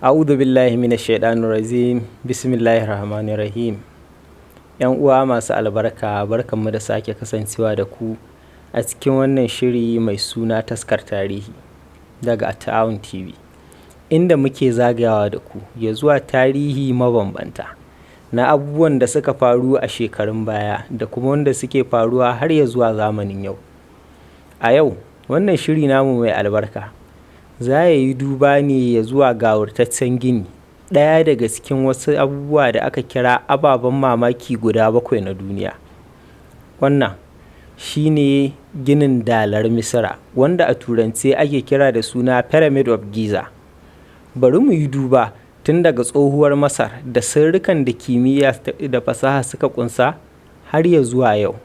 A'udhu billahi minash shaitanir rajim. Bismillahir rahmanir rahim. Yan uwa masu albarka, barkanmu da sake kasancewa da ku a cikin wannan shiri mai suna taskar tarihi daga Ta'awun TV, inda muke zagayawa da ku ya zuwa tarihi mabambanta na abubuwan da suka faru a shekarun baya da kuma wanda suke faruwa har ya zuwa zamanin yau. A yau wannan shiri namu mai albarka za ya yi duba ne ya zuwa gawurtaccen gini, ɗaya daga cikin wasu abubuwa da aka kira ababen mamaki guda 7 na duniya. Wannan shi ne ginin Dalar Misira, wanda a turance ake kira da suna Pyramid of Giza. Bari mu yi duba tun daga tsohuwar Masar da sirrikan da kimiyya da fasaha suka kunsa har ya zuwa yau.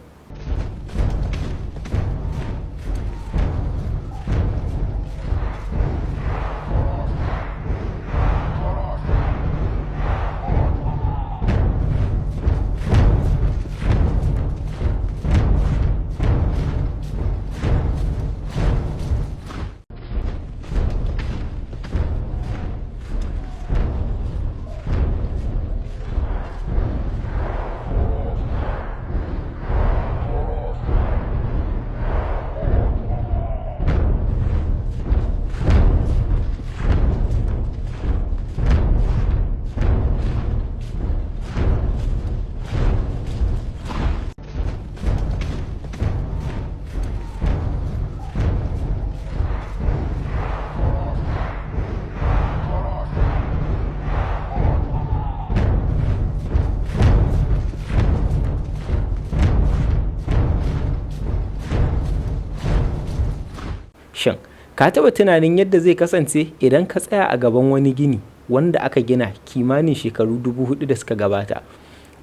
Shin, ka taɓa tunanin yadda zai kasance idan ka tsaya a gaban wani gini wanda aka gina kimanin shekaru 4000 da suka gabata?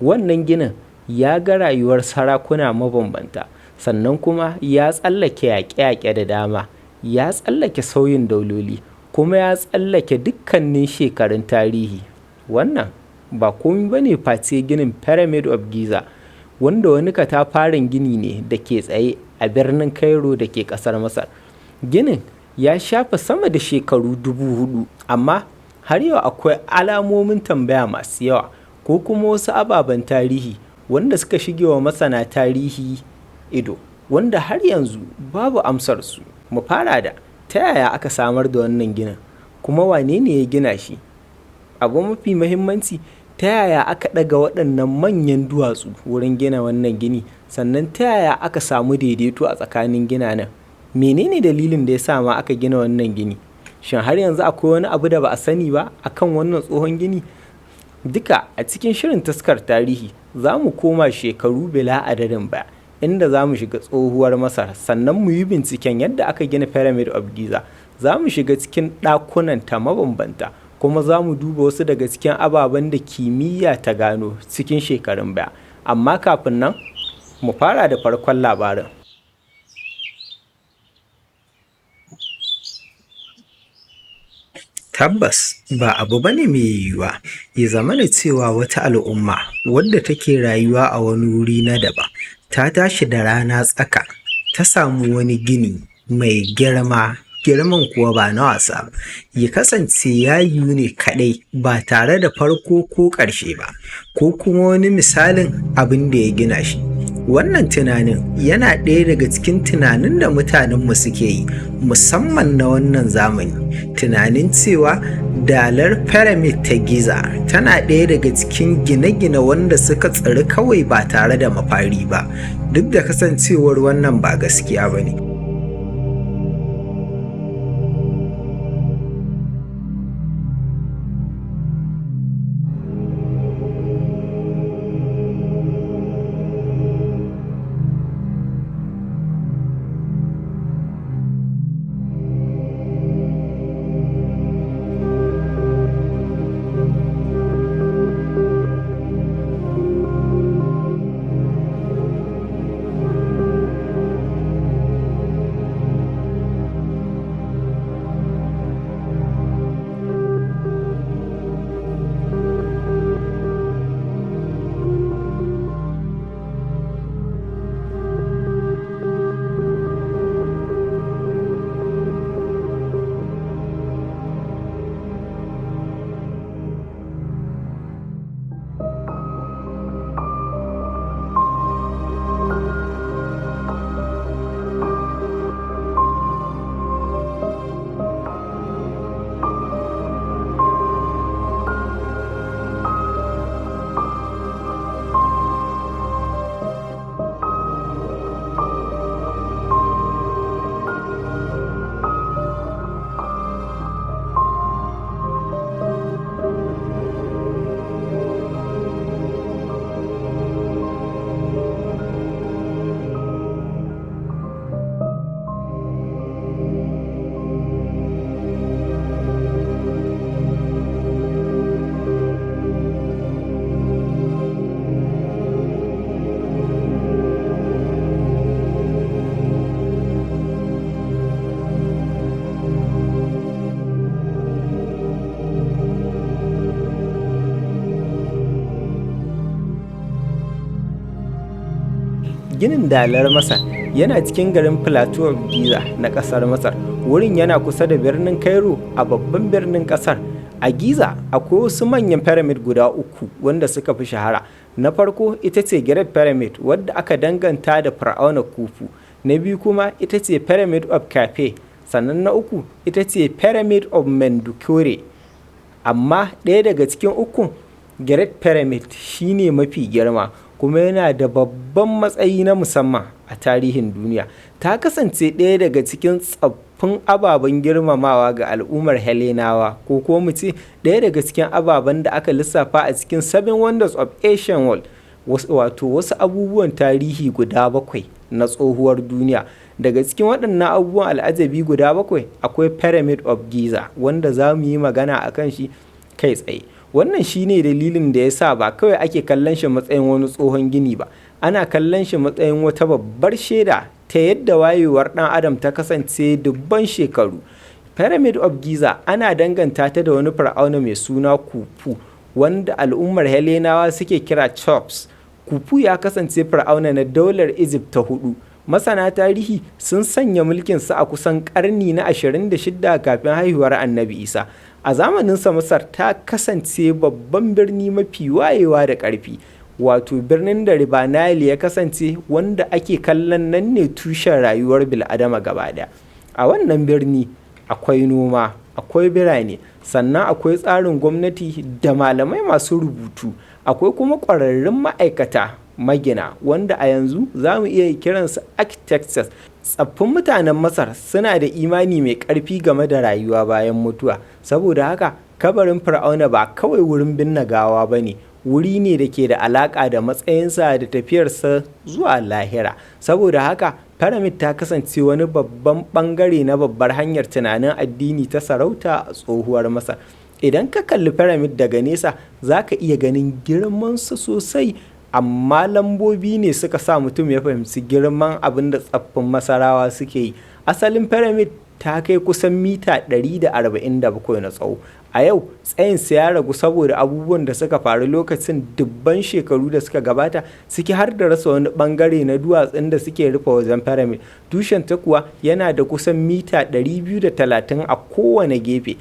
Wannan ginin ya ga rayuwar sarakuna mabambanta, sannan kuma ya tsallake yaƙe-yaƙe da dama, ya tsallake sauyin dauloli, kuma ya tsallake dukkanin shekarun tarihi. Wannan ba komai ba ne face ginin Pyramid of Giza, wanda wani katafaren gini ne da ke tsaye a birnin Cairo da ke ƙasar Masar. Ginin ya shafe sama da shekaru 4000, amma har yau akwai alamomin tambaya masu yawa ko kuma wasu ababen tarihi wanda suka shige wa masana tarihi ido, wanda har yanzu babu amsarsu. Mu fara da ta yaya aka samar da wannan ginin, kuma wane ne ya gina shi? Abu mafi muhimmanci, ta yaya aka ɗaga waɗannan manyan duwatsu wurin gina wannan gini, sannan ta yaya aka samu daidaito a tsakanin ginanan? Menene dalilin da ya sa ma aka gina wannan gini? Shin har yanzu akwai wani abu da ba a sani ba akan wannan tsohon gini? Duka a cikin shirin taskar tarihi za mu koma shekaru bila adadin baya, inda za mu shiga tsohuwar Masar, sannan mu yi binciken yadda aka gina Pyramid of Giza. Za mu shiga cikin ɗakunanta mabambanta, kuma za mu duba wasu daga cikin ababen da kimiyya ta gano cikin shekarun baya. Amma kafin nan, mu fara da farkon labarin. Tabbas ba abu bane mai yiwuwa ya zamana cewa wata al'umma wadda take rayuwa a wani wuri na daban ta tashi da rana tsaka ta samu wani gini mai girman kuwa ba na wasa ba, ya kasance ya yiwu ne kaɗai ba tare da farko ko ƙarshe ba, ko kuma wani misalin abin da ya gina shi. Wannan tunanin yana ɗaya daga cikin tunanin da mutanenmu suke yi, musamman na wannan zamani, tunanin cewa dalar Pyramid ta Giza tana ɗaya daga cikin gine-gine wanda suka tsiri kawai ba tare da mafari ba, duk da kasancewar wannan ba gaskiya ba ne. Ginin Dalar Masar yana cikin garin Plateau of Giza na ƙasar Masar. Wurin yana kusa da birnin Cairo a babban birnin ƙasar. A Giza akwai wasu manyan pyramid guda uku wanda suka fi shahara. Na farko ita ce Great Pyramid wadda aka danganta da Fir'auna Khufu. Na biyu kuma ita ce Pyramid of Cafe. Sannan na uku ita ce Pyramid of Mendukure. Amma ɗaya daga cikin ukun, Great Pyramid shine mafi girma kuma yana da babban matsayi na musamman a tarihin duniya. Ta kasance ɗaya daga cikin tsaffin ababen girmamawa ga al'ummar Hellenawa, ko kuma mu ce ɗaya daga cikin ababen da aka lissafa a cikin 7 Wonders of Ancient World, wato wasu abubuwan tarihi guda 7 na tsohuwar duniya. Daga cikin waɗannan abubuwan al'ajabi guda 7 akwai Pyramid of Giza, wanda za mu yi magana a kan shi kai tsaye. Wannan shi ne dalilin da ya sa ba kawai ake kallon shi matsayin wani tsohon gini ba, ana kallon shi matsayin wata babbar shaida ta yadda wayewar ɗan adam ta kasance dubban shekaru. Pyramid of Giza ana danganta ta da wani fir'auna mai suna Khufu, wanda al'ummar Hellenawa suke kira Cheops. Khufu ya kasance fir'auna na daular Egypt ta 4. Masana tarihi sun sanya mulkinsa a kusan ƙarni na 26 kafin haihuwar Annabi Isa. A zamaninsa Masar ta kasance babban birni mafi wayewa da ƙarfi, wato birnin da River Nile ya kasance, wanda ake kallon nan ne tushen rayuwar bil'adama gaba ɗaya. A wannan birni akwai noma, akwai birane, sannan akwai tsarin gwamnati da malamai masu rubutu, akwai kuma ƙwararrun ma'aikata magina, wanda a yanzu za mu iya kiransu architects. Tsaffin mutanen Masar suna da imani mai ƙarfi game da rayuwa bayan mutuwa. Saboda haka kabarin fir'auna ba kawai wurin binne gawa ba ne, wuri ne da ke da alaƙa da matsayinsa da tafiyarsa zuwa lahira. Saboda haka pyramid ta kasance wani babban ɓangare na babbar hanyar tunanin addini ta sarauta a tsohuwar Masar. Idan ka kalli pyramid daga nesa za ka iya ganin girmansa sosai, amma lambobi ne suka sa mutum ya fahimci girman abin da tsaffin Masarawa suke yi. Asalin pyramid ta kai kusan mita 147 na tsawo. A yau tsayinsa ya ragu saboda abubuwan da suka faru lokacin dubban shekaru da suka gabata, ciki har da rasa wani bangare na duwatsun da suke rufe wajen pyramid. Tushen ta kuwa yana da kusan mita 230 a kowane gefe.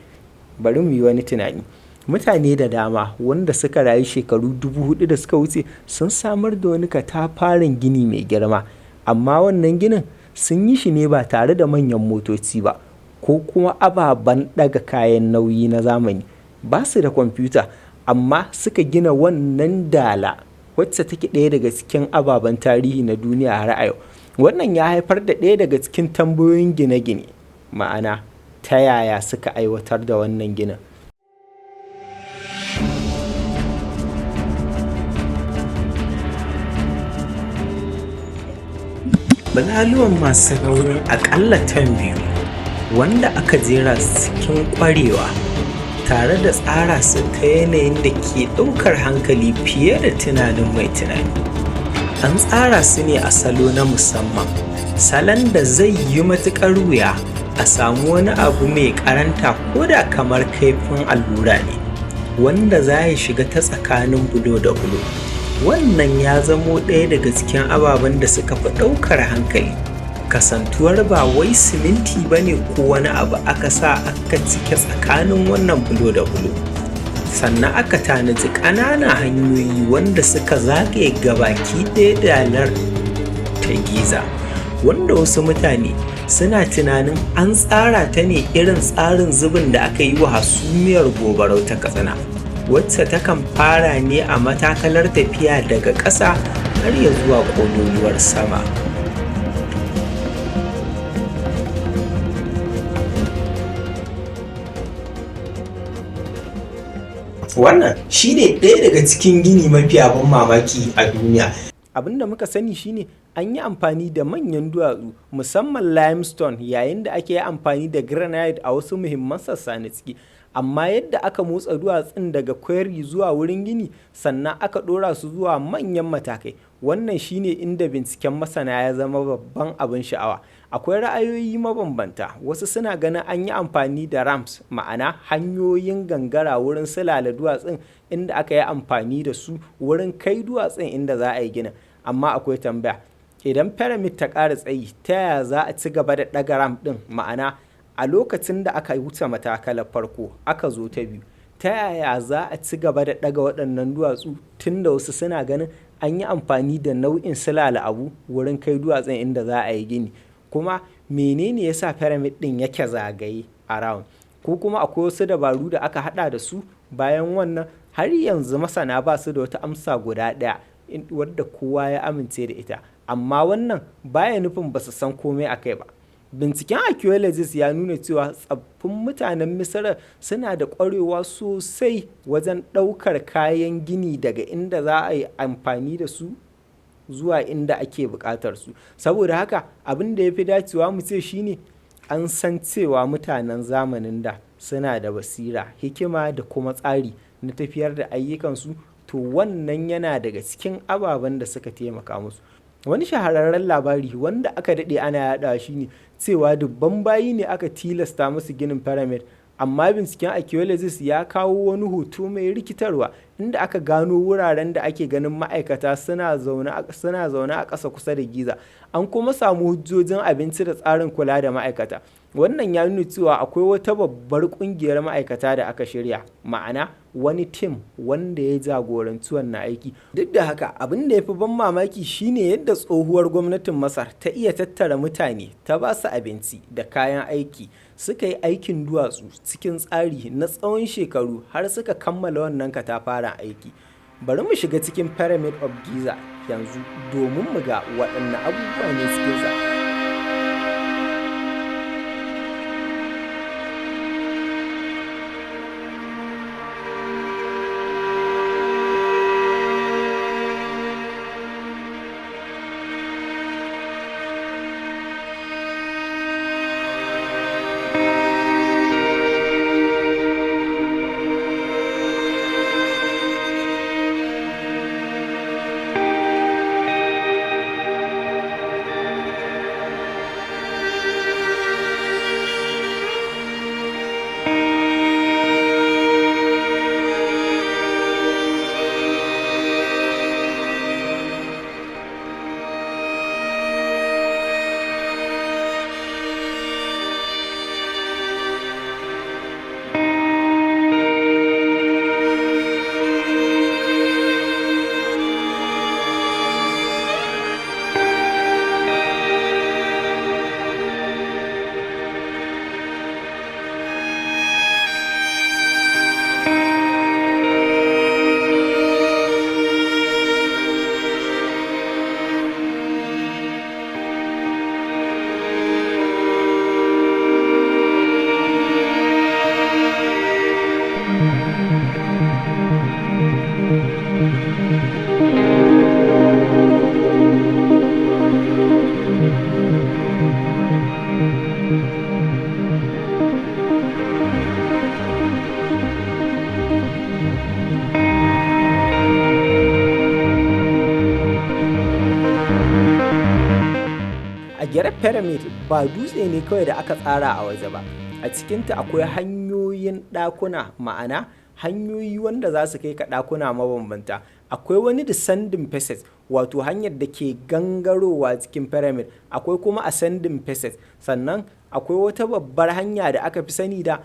Bari mu yi wani tunani. Mutane da dama wanda suka rayu shekaru 4000 da suka wuce sun samar da wani katafaren gini mai girma, amma wannan ginin sun yi shi ne ba tare da manyan motoci ba ko kuma ababen ɗaga kayan nauyi na zamani. Ba su da kwamfuta, amma suka gina wannan dala wacce take ɗaya daga cikin ababen tarihi na duniya har a yau. Wannan ya haifar da ɗaya daga cikin tambayoyin gine-gine, ma'ana ta yaya suka aiwatar da wannan ginin. Balaluwan masu nauyin aƙalla tan 2 wanda aka jera su cikin ƙwarewa tare da tsara su ta yanayin da ke ɗaukar hankali fiye da tunanin mai tunani. An tsara su ne a salo na musamman, salon da zai yi matuƙar wuya a samu wani abu mai ƙaranta ko da kamar kaifin allura ne, wanda za ya shiga ta tsakanin bulo da bulo. Wannan ya zamo ɗaya daga cikin ababen da suka fi ɗaukar hankali, kasantuwar ba wai siminti ba ne ko wani abu aka sa aka cike tsakanin wannan bulo da bulo. Sannan aka tanaji ƙananan hanyoyi wanda suka zagaye gabaki ɗaya dalar ta Giza, wanda wasu mutane suna tunanin an tsara ta ne irin tsarin zubin da aka yi wa hasumiyar Gobarau ta Katsina, wacce takan fara ne a matakalar tafiya daga ƙasa har ya zuwa ƙololuwar sama. Wannan shi ne ɗaya daga cikin gini mafi abin mamaki a duniya. Abin da muka sani shine an yi amfani da manyan duwatsu, musamman limestone, yayin da ake amfani da granite a wasu muhimman sassa na ciki. Amma yadda aka motsa duwatsun daga quarry zuwa wurin gini, sannan aka ɗora su zuwa manyan matakai, wannan shine inda binciken masana ya zama babban abin sha'awa. Akwai ra'ayoyi mabambanta, wasu suna ganin an yi amfani da ramps, ma'ana hanyoyin gangara wurin silala duwatsun, inda aka yi amfani da su wurin kai duwatsun inda za a yi ginin. Amma akwai tambaya, idan pyramid ta ƙara tsayi ta yaya za a ci gaba da ɗaga ramp ɗin, ma'ana a lokacin da aka wuce matakalar farko aka zo ta biyu, ta yaya za a ci gaba da ɗaga waɗannan duwatsu tun da wasu suna ganin an yi amfani da nau'in silala abu wurin kai duwatsun inda za a yi gini, kuma menene yasa pyramid ɗin yake zagaye a round, ko kuma akwai wasu dabaru da aka haɗa da su. Bayan wannan har yanzu masana ba su da wata amsa guda ɗaya wadda kowa ya amince da ita, amma wannan baya nufin ba su san komai a kai ba. Binciken archaeologists ya nuna cewa tsaffin mutanen Misira suna da ƙwarewa sosai wajen ɗaukar kayan gini daga inda za a yi amfani da su zuwa inda ake buƙatar su. Saboda haka abin da ya fi dacewa mu ce shine an san cewa mutanen zamanin da suna da basira, hikima da kuma tsari na tafiyar da ayyukansu, to wannan yana daga cikin ababen da suka taimaka musu. Wani shahararren labari wanda aka daɗe ana yaɗawa shine cewa dubban bayi ne aka tilasta musu ginin pyramid, amma binciken archaeologists ya kawo wani hoto mai rikitarwa inda aka gano wuraren da ake ganin ma'aikata suna zaune a ƙasa kusa da Giza. An kuma samu hujjojin abinci da tsarin kula da ma'aikata. Wannan ya nuna cewa akwai wata babbar ƙungiyar ma'aikata da aka shirya, ma'ana wani tim wanda ya jagoranci wannan aiki. Duk da haka abin da ya fi ban mamaki shine yadda tsohuwar gwamnatin Masar ta iya tattara mutane, ta ba su abinci da kayan aiki, suka yi aikin duwatsu cikin tsari na tsawon shekaru har suka kammala wannan katafaren aiki. Bari mu shiga cikin Pyramid of Giza yanzu domin mu ga waɗanne abubuwa ne cikinsa. Gyare pyramid ba dutse ne kawai da aka tsara a waje ba, a cikinta akwai hanyoyin ɗakuna, ma'ana hanyoyi wanda za su kai ka ɗakuna mabambanta. Akwai wani descending passage, wato hanyar da ke gangarowa cikin pyramid, akwai kuma ascending passage, sannan akwai wata babbar hanya da aka fi sani da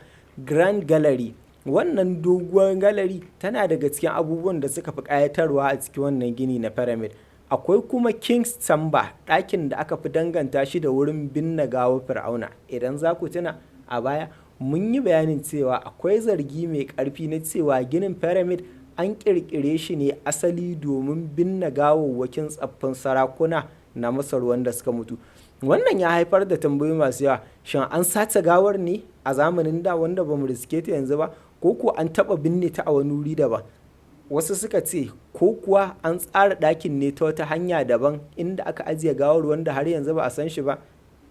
grand gallery. Wannan doguwar gallery tana daga cikin abubuwan da suka fi ƙayatarwa a cikin wannan gini na pyramid. Akwai kuma King's Chamber, ɗakin da aka fi danganta shi da wurin binne gawar Fir'auna. Idan za ku tuna a baya mun yi bayanin cewa akwai zargi mai ƙarfi na cewa ginin pyramid an ƙirƙire shi ne asali domin binne gawawwakin tsaffin sarakuna na Masar wanda suka mutu. Wannan ya haifar da tambayoyi masu yawa. Shin an sace gawar ne a zamanin da wanda ba mu riske ta yanzu ba, ko ko an taɓa binne ta a wani wuri daban? Wasu suka ce ko kuwa an tsara ɗakin ne ta wata hanya daban inda aka ajiye gawar wanda har yanzu ba a san shi ba.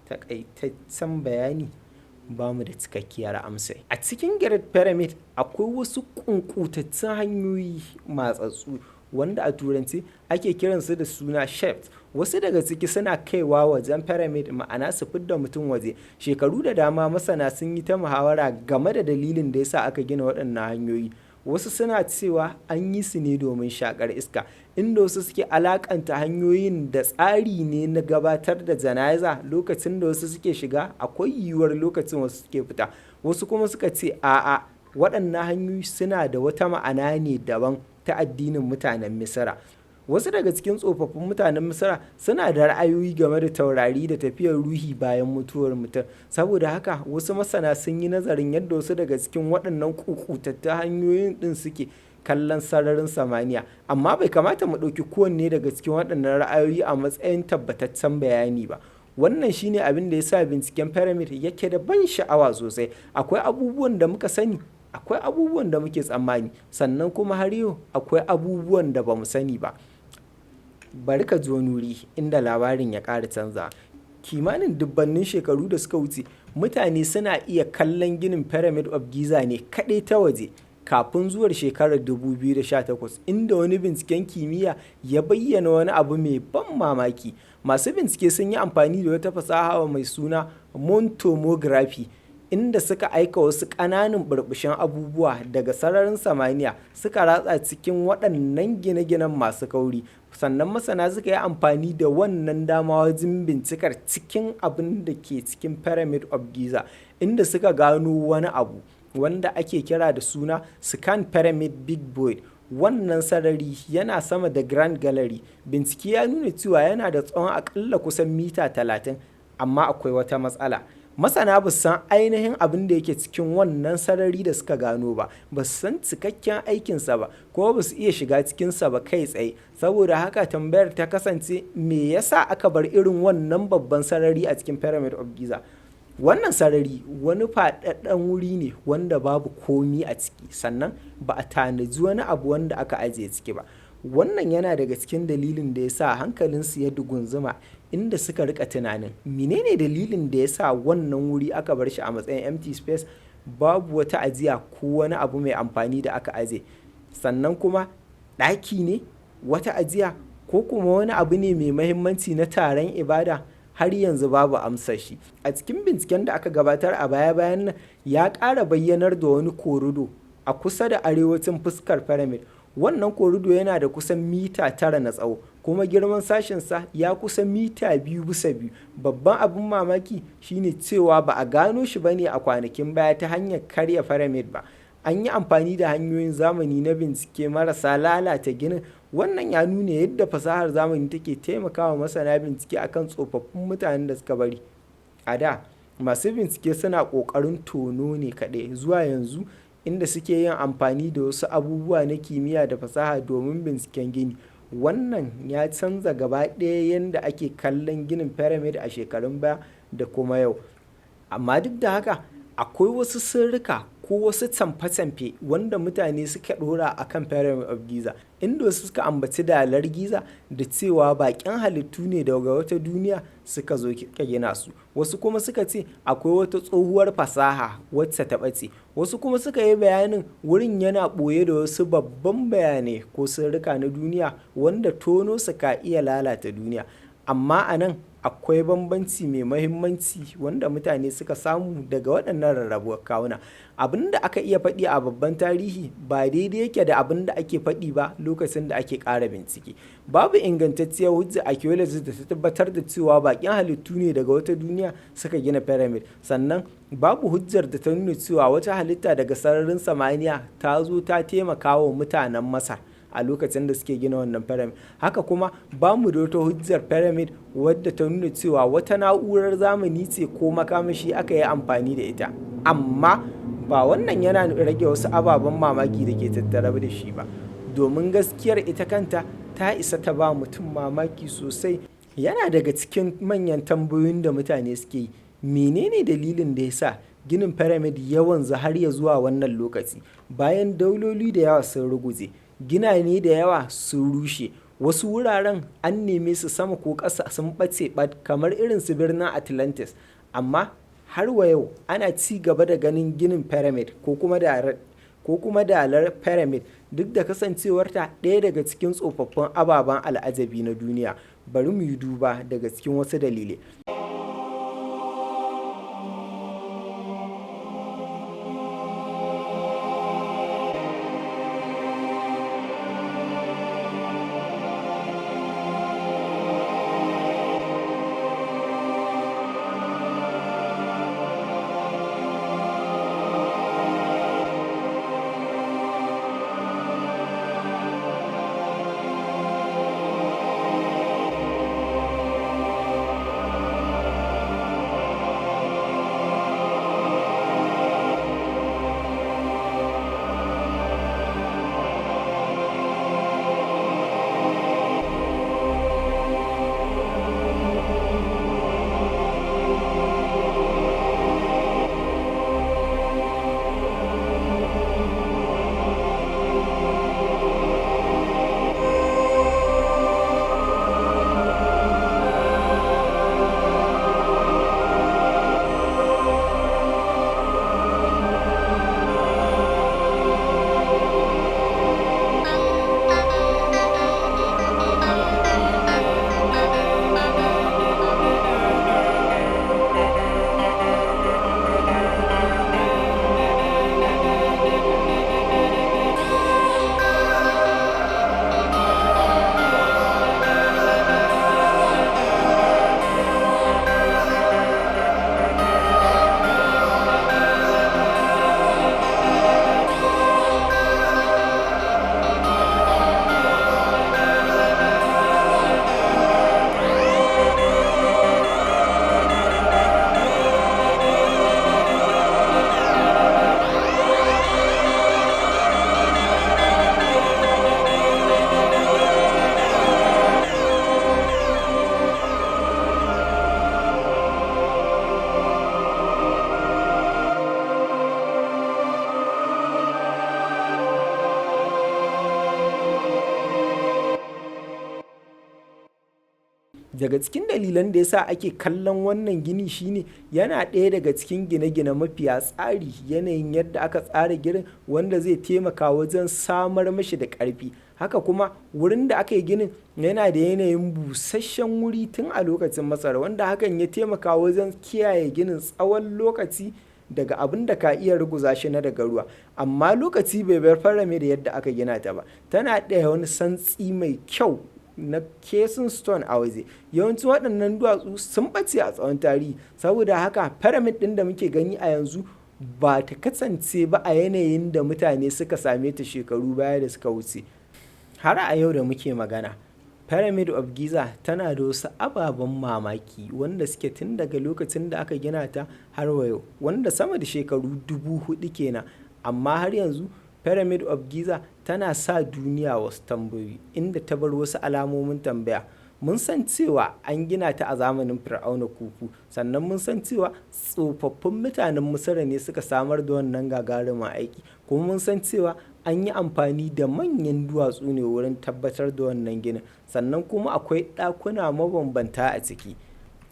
Taƙaitaccen bayani, ba mu da cikakkiyar amsa. A cikin Great Pyramid akwai wasu ƙunƙutattun hanyoyi matsatsu wanda a turanci ake kiransu da suna shafts. Wasu daga ciki suna kaiwa wajen pyramid, ma'ana su fidda mutum waje. Shekaru da dama masana sun yi ta muhawara game da dalilin da yasa aka gina waɗannan hanyoyi. wasu suna cewa an yi su ne domin shakar iska, inda wasu suke alakanta hanyoyin da tsari ne na gabatar da jana'iza. Lokacin da wasu suke shiga akwai yiwuwar lokacin wasu suke fita. Wasu kuma suka ce a'a, waɗannan hanyoyi suna da wata ma'ana ne daban ta addinin mutanen Misira. Wasu daga cikin tsofaffin mutanen Misira suna da ra'ayoyi game da taurari da tafiyar ruhi bayan mutuwar mutum. Saboda haka wasu masana sun yi nazarin yadda wasu daga cikin waɗannan ƙuƙutattun hanyoyin ɗin suke kallon sararin samaniya. Amma bai kamata mu ɗauki kowanne daga cikin waɗannan ra'ayoyi a matsayin tabbataccen bayani ba. Wannan shine abin da ya sa binciken pyramid yake da ban sha'awa sosai. Akwai abubuwan da muka sani, akwai abubuwan da muke tsammani, sannan kuma har yau akwai abubuwan da ba mu sani ba. Bari ka ji wani wuri inda labarin ya ƙara canza. Kimanin dubbannin shekaru da suka wuce, mutane suna iya kallon ginin Pyramid of Giza ne kaɗai ta waje kafin zuwar shekarar 2018, inda wani binciken kimiyya ya bayyana wani abu mai ban mamaki. Masu bincike sun yi amfani da wata fasaha mai suna montomography, inda suka aika wasu ƙananan burbushin abubuwa daga sararin samaniya suka ratsa cikin waɗannan gine-ginen masu kauri. Sannan masana suka yi amfani da wannan dama wajen bincikar cikin abin da ke cikin Pyramid of Giza, inda suka gano wani abu wanda ake kira da suna Scan Pyramid Big Void. Wannan sarari yana sama da Grand Gallery. Bincike ya nuna cewa yana da tsawon akalla kusan mita 30, amma akwai wata matsala. Masana ba su san ainihin abin da yake cikin wannan sarari da suka gano ba, ba su san cikakken aikinsa ba, ko ba su iya shiga cikinsa ba kai tsaye. Saboda haka tambayar ta kasance, me yasa aka bar irin wannan babban sarari a cikin Pyramid of Giza? Wannan sarari wani faɗaɗɗen wuri ne wanda babu komi a ciki, sannan ba a tanaji wani abu wanda aka ajiye ciki ba. Wannan yana daga cikin dalilin da ya sa hankalinsu ya dugunzuma, inda suka rika tunanin menene dalilin da ya sa wannan wuri aka bar shi a matsayin empty space, babu wata ajiya ko wani abu mai amfani da aka aje. Sannan kuma ɗaki ne, wata ajiya, ko kuma wani abu ne mai mahimmanci na taron ibada? Har yanzu babu amsar shi. A cikin binciken da aka gabatar a baya-bayan nan, ya ƙara bayyanar da wani korido a kusa da arewacin fuskar pyramid. Wannan korido yana da kusan mita 9 na tsawo, kuma girman sashensa ya kusa mita 2/2. Babban abin mamaki shine cewa ba a gano shi bane a kwanakin baya ta hanyar karya pyramid ba. An yi amfani da hanyoyin zamani na bincike marasa lalata ginin. Wannan ya nuna yadda fasahar zamani take taimakawa masana bincike akan tsofaffin mutanen da suka bari. A da, masu bincike suna ƙoƙarin tono ne kaɗai. Zuwa yanzu, inda suke yin amfani da wasu abubuwa na kimiyya da fasaha domin binciken gini. Wannan ya canza gaba ɗaya yadda ake kallon ginin pyramid a shekarun baya da kuma yau. Amma duk da haka, akwai wasu sirrika ko wasu camfe-camfe wanda mutane suka ɗora a kan Pyramid of Giza, inda wasu suka ambaci Dalar Giza da cewa baƙin halittu ne daga wata duniya suka zo gina su. Wasu kuma suka ce akwai wata tsohuwar fasaha wacce ta ɓace. Wasu kuma suka yi bayanin wurin yana ɓoye da wasu babban bayanai ko sirrika na duniya wanda tono su ka iya lalata duniya. Amma a nan akwai bambanci mai mahimmanci wanda mutane suka samu daga waɗannan rarrabuwar kawuna. Abin da aka iya faɗi a babban tarihi ba daidai yake da abin da ake faɗi ba lokacin da ake ƙara bincike. Babu ingantacciyar hujjar archaeologist da ta tabbatar da cewa baƙin halittu ne daga wata duniya suka gina pyramid. Sannan babu hujjar da ta nuna cewa wata halitta daga sararin samaniya ta zo ta taimaka wa mutanen Masar a lokacin da suke gina wannan pyramid. Haka kuma ba mu da wata hujjar pyramid wadda ta nuna cewa wata na'urar zamani ce ko makamashi aka yi amfani da ita. Amma ba wannan yana rage wasu ababen mamaki da ke tattare da shi ba, domin gaskiyar ita kanta ta isa ta ba mutum mamaki sosai. Yana daga cikin manyan tambayoyin da mutane suke yi, menene dalilin da ya sa ginin pyramid yawan har ya zuwa wannan lokaci, bayan dauloli da yawa sun ruguje, gine da yawa sun rushe, wasu wuraren an neme su sama ko ƙasa sun ɓace ɓat, kamar irin su birnin Atlantis. Amma har wa yau ana ci gaba da ganin ginin pyramid ko kuma dalar pyramid, duk da kasancewarta ɗaya daga cikin tsofaffin ababen al'ajabi na duniya. Bari mu yi duba daga cikin wasu dalilai. Daga cikin dalilan da yasa ake kallon wannan gini shine yana ɗaya daga cikin gine-gine mafiya tsari, yanayin yadda aka tsara ginin wanda zai taimaka wajen samar mashi da ƙarfi. Haka kuma wurin da aka yi ginin yana da yanayin busasshen wuri tun a lokacin Masar, wanda hakan ya taimaka wajen kiyaye ginin tsawon lokaci daga abin da ka iya ruguza shi na daga ruwa. Amma lokaci bai bar pyramid yadda aka gina ta ba, tana da wani santsi mai kyau na casing stone a waje. Yawancin waɗannan duwatsu sun ɓace a tsawon tarihi, saboda haka pyramid ɗin da muke gani a yanzu ba ta kasance ba a yanayin da mutane suka same ta shekaru baya da suka wuce. Har a yau da muke magana, pyramid of Giza tana da wasu ababen mamaki wanda suke tun daga lokacin da aka gina ta har wa yau, wanda sama da shekaru 4000 kenan. Amma har yanzu pyramid of Giza tana sa duniya wasu tambayoyi, inda ta bar wasu alamomin tambaya. Mun san cewa an gina ta a zamanin Fir'auna Kufu, sannan mun san cewa tsofaffin mutanen Misira ne suka samar da wannan gagarumin aiki, kuma mun san cewa an yi amfani da manyan duwatsu ne wurin tabbatar da wannan ginin, sannan kuma akwai ɗakuna mabambanta a ciki.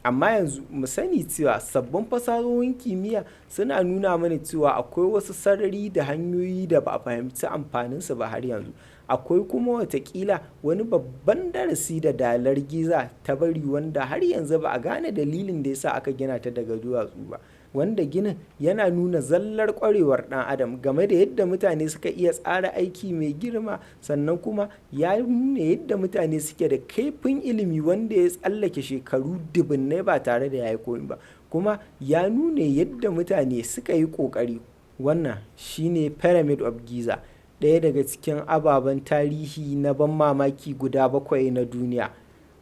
Amma yanzu mu sani cewa sabbin fasahohin kimiyya suna nuna mana cewa akwai wasu sarari da hanyoyi da ba a fahimci amfaninsu ba har yanzu. Akwai kuma watakila wani babban darasi da Dalar Giza ta bari wanda har yanzu ba a gane dalilin da yasa aka gina ta daga duwatsu ba. Wanda ginin yana nuna zallar ƙwarewar ɗan adam game da yadda mutane suka iya tsara aiki mai girma, sannan kuma ya nuna yadda mutane suke da kaifin ilimi wanda ya tsallake shekaru dubunnai ba tare da ya yi komi ba, kuma ya nuna yadda mutane suka yi ƙoƙari. Wannan shine pyramid of Giza, ɗaya daga cikin ababen tarihi na ban mamaki guda 7 na duniya.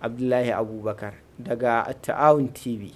Abdullahi Abubakar daga Ta'awun TV.